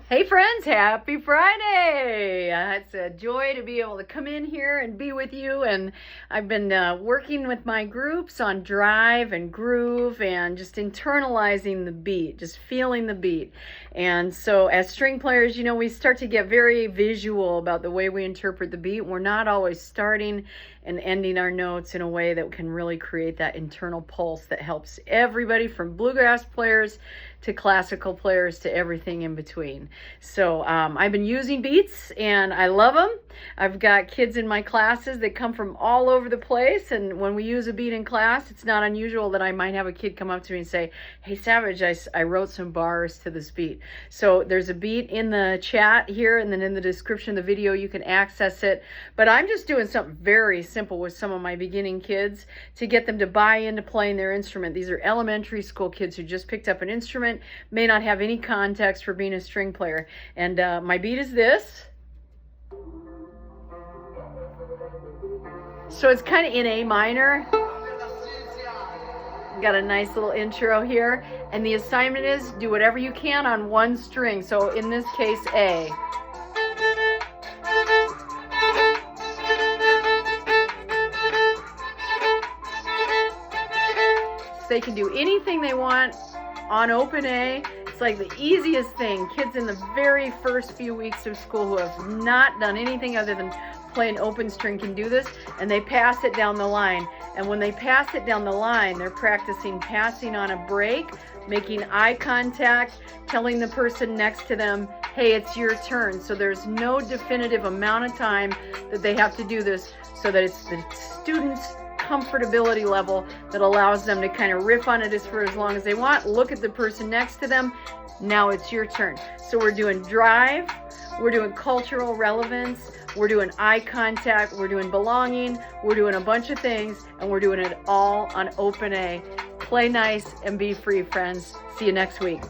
Hey friends, happy Friday! It's a joy to be able to come in here and be with you, and I've been working with my groups on drive and groove and just internalizing the beat, just feeling the beat. And so as string players, you know, we start to get very visual about the way we interpret the beat. We're not always starting and ending our notes in a way that can really create that internal pulse that helps everybody from bluegrass players to classical players to everything in between. So I've been using beats and I love them. I've got kids in my classes that come from all over the place, and when we use a beat in class, it's not unusual that I might have a kid come up to me and say, "Hey Savage, I wrote some bars to this beat." So there's a beat in the chat here, and then in the description of the video you can access it. But I'm just doing something very simple with some of my beginning kids to get them to buy into playing their instrument. These are elementary school kids who just picked up an instrument, may not have any context for being a string player. And my beat is this. So it's kind of in A minor. Got a nice little intro here. And the assignment is do whatever you can on one string. So in this case, A. So they can do anything they want on open A. It's like the easiest thing. Kids in the very first few weeks of school who have not done anything other than play an open string can do this, and they pass it down the line. And when they pass it down the line, they're practicing passing on a break, making eye contact, telling the person next to them, hey, it's your turn. So there's no definitive amount of time that they have to do this, so that it's the student's comfortability level that allows them to kind of riff on it for as long as they want. Look at the person next to them. Now it's your turn. So we're doing drive, we're doing cultural relevance, we're doing eye contact, we're doing belonging, we're doing a bunch of things, and we're doing it all on open A. Play nice and be free, friends. See you next week.